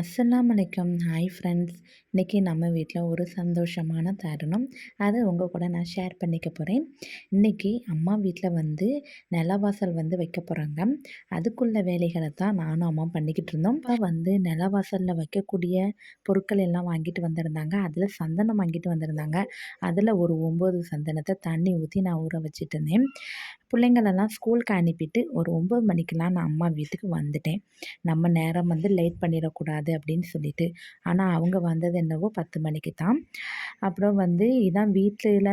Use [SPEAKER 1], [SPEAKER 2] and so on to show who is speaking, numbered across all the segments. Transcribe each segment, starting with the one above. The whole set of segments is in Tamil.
[SPEAKER 1] அஸ்ஸலாமு அலைக்கும். Hi friends. இன்றைக்கி நம்ம வீட்டில் ஒரு சந்தோஷமான தருணம். அதை உங்கள் கூட நான் ஷேர் பண்ணிக்க போகிறேன். இன்றைக்கி அம்மா வீட்டில் நிலவாசல் வைக்க போகிறாங்க. அதுக்குள்ள வேலைகளை தான் நானும் அம்மா பண்ணிக்கிட்டு இருந்தோம். அப்பா நிலவாசலில் வைக்கக்கூடிய பொருட்கள் எல்லாம் வாங்கிட்டு வந்திருந்தாங்க. அதில் சந்தனம் வாங்கிட்டு வந்திருந்தாங்க. அதில் ஒரு 9 சந்தனத்தை தண்ணி ஊற்றி நான் ஊற வச்சுட்டு இருந்தேன். பிள்ளைங்களெல்லாம் ஸ்கூலுக்கு அனுப்பிட்டு ஒரு 9 மணிக்கெலாம் நான் அம்மா வீட்டுக்கு வந்துட்டேன். நம்ம நேரம் லேட் பண்ணிடக்கூடாது அப்படின்னு சொல்லிட்டு. ஆனால் அவங்க வந்தது என்னவோ 10 மணிக்கு தான். அப்புறம் இதான் வீட்டில்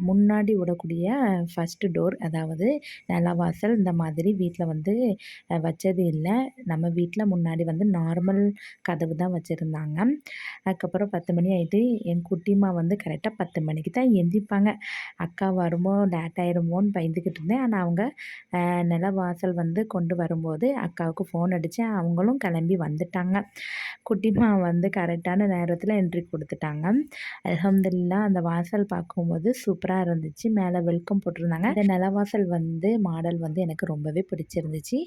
[SPEAKER 1] முன்னாடி விடக்கூடிய ஃபஸ்ட்டு டோர். அதாவது நிலவாசல் இந்த மாதிரி வீட்டில் வச்சது இல்லை. நம்ம வீட்டில் முன்னாடி நார்மல் கதவு தான் வச்சுருந்தாங்க. அதுக்கப்புறம் 10 மணி ஆகிட்டு என் குட்டிமா கரெக்டாக 10 மணிக்கு தான் எந்திரிப்பாங்க. அக்கா வருமோ லேட் ஆயிருமோன்னு பயந்துக்கிட்டு இருந்தேன். ஆனால் அவங்க நிலவாசல் கொண்டு வரும்போது அக்காவுக்கு ஃபோன் அடித்தேன். அவங்களும் கிளம்பி வந்துட்டாங்க. குட்டிமா கரெக்டான நேரத்தில் என்ட்ரி கொடுத்துட்டாங்க. அல்ஹம்துலில்லாஹ் அந்த வாசல் பார்க்கும்போது சூப்பராக இருந்துச்சு. மேலே வெல்கம் போட்டிருந்தாங்க. இந்த நிலவாசல் மாடல் எனக்கு ரொம்பவே பிடிச்சிருந்துச்சு.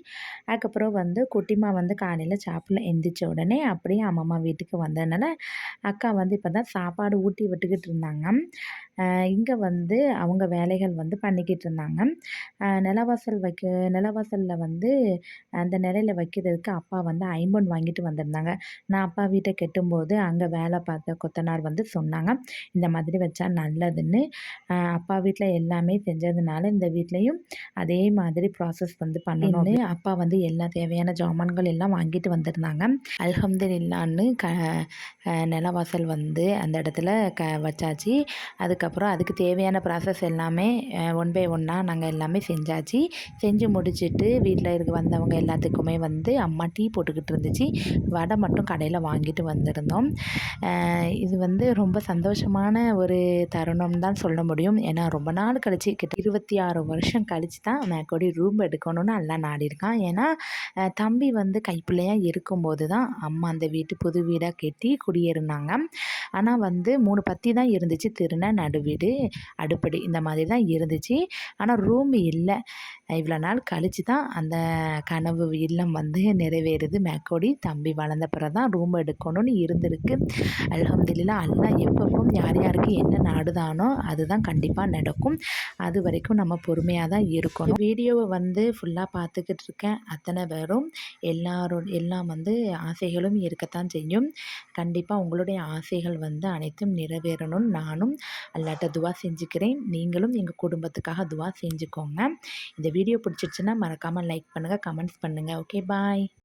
[SPEAKER 1] அதுக்கப்புறம் குட்டிமா காலையில் சாப்பிடல. எந்திரிச்ச உடனே அப்படியே அம்மம்மா வீட்டுக்கு வந்ததுனால அக்கா இப்போ தான் சாப்பாடு ஊட்டி விட்டுக்கிட்டு இருந்தாங்க. இங்கே அவங்க வேலைகள் பண்ணிக்கிட்டு இருந்தாங்க. நிலவாசலில் அந்த நிலையில் வைக்கிறதுக்கு அப்பா ஐம்பொன் வாங்கிட்டு வந்திருந்தாங்க. நான் அப்பா வீட்டை கட்டும்போது அங்கே வேலை பார்த்த கொத்தனார் சொன்னாங்க, இந்த மாதிரி வச்சா நல்லதுன்னு. அப்பா வீட்டில் எல்லாமே செஞ்சதுனால இந்த வீட்லேயும் அதே மாதிரி ப்ராசஸ் பண்ணணும்னு அப்பா எல்லா தேவையான ஜாமான்கள் எல்லாம் வாங்கிட்டு வந்திருந்தாங்க. அல்ஹம்துலில்லான்னு நிலவாசல் அந்த இடத்துல வச்சாச்சு. அதுக்கப்புறம் அதுக்கு தேவையான ப்ராசஸ் எல்லாமே ஒன் பை ஒன்னாக நாங்கள் எல்லாமே செஞ்சாச்சு. செஞ்சு முடிச்சுட்டு வீட்டில் வந்தவங்க எல்லாத்துக்குமே அம்மா டீ போட்டுக்கிட்டு இருந்துச்சு. வடை மட்டும் கடையில் வாங்கிட்டு வந்திருந்தோம். இது ரொம்ப சந்தோஷமான ஒரு தருணம் தான் சொல்ல முடியும். ஏன்னா ரொம்ப நாள் கழிச்சு 26 வருஷம் கழிச்சு தான் மேற்கொடி ரூம் எடுக்கணும்னு எல்லாம் நாடியிருக்கான். ஏன்னா தம்பி கைப்பிள்ளையாக இருக்கும்போது தான் அம்மா அந்த புது வீடாக கட்டி குடியேறினாங்க. ஆனால் 3 பத்தி தான் இருந்துச்சு. திருந நடுவீடு அடுப்படி இந்த மாதிரி தான் இருந்துச்சு. ஆனால் ரூம் இல்லை. இவ்வளோ நாள் கழித்து தான் அந்த கனவு இல்லம் நிறைவேறுது. மேற்கொடி தம்பி வளர்ந்த பிறகு தான் ரூம் எடுக்கணும்னு இருந்திருக்கு. அல்ஹம்துலில்லாஹ் அல்லாஹ் எப்பப்போ யார் யாருக்கு என்ன நாடுதானோ அதுதான் கண்டிப்பாக நடக்கும். அது வரைக்கும் நம்ம பொறுமையாக தான் இருக்கணும். வீடியோவை ஃபுல்லாக பார்த்துக்கிட்டு இருக்கேன். அத்தனை பேரும் எல்லாம் ஆசைகளும் இருக்கத்தான் செய்யும். கண்டிப்பாக உங்களுடைய ஆசைகள் அனைத்தும் நிறைவேறணும்னு நானும் அல்லாட்ட துவா செஞ்சுக்கிறேன். நீங்களும் எங்கள் குடும்பத்துக்காக துவா செஞ்சுக்கோங்க. இந்த வீடியோ பிடிச்சிருச்சுன்னா மறக்காமல் லைக் பண்ணுங்கள், கமெண்ட்ஸ் பண்ணுங்கள். ஓகே, பாய்.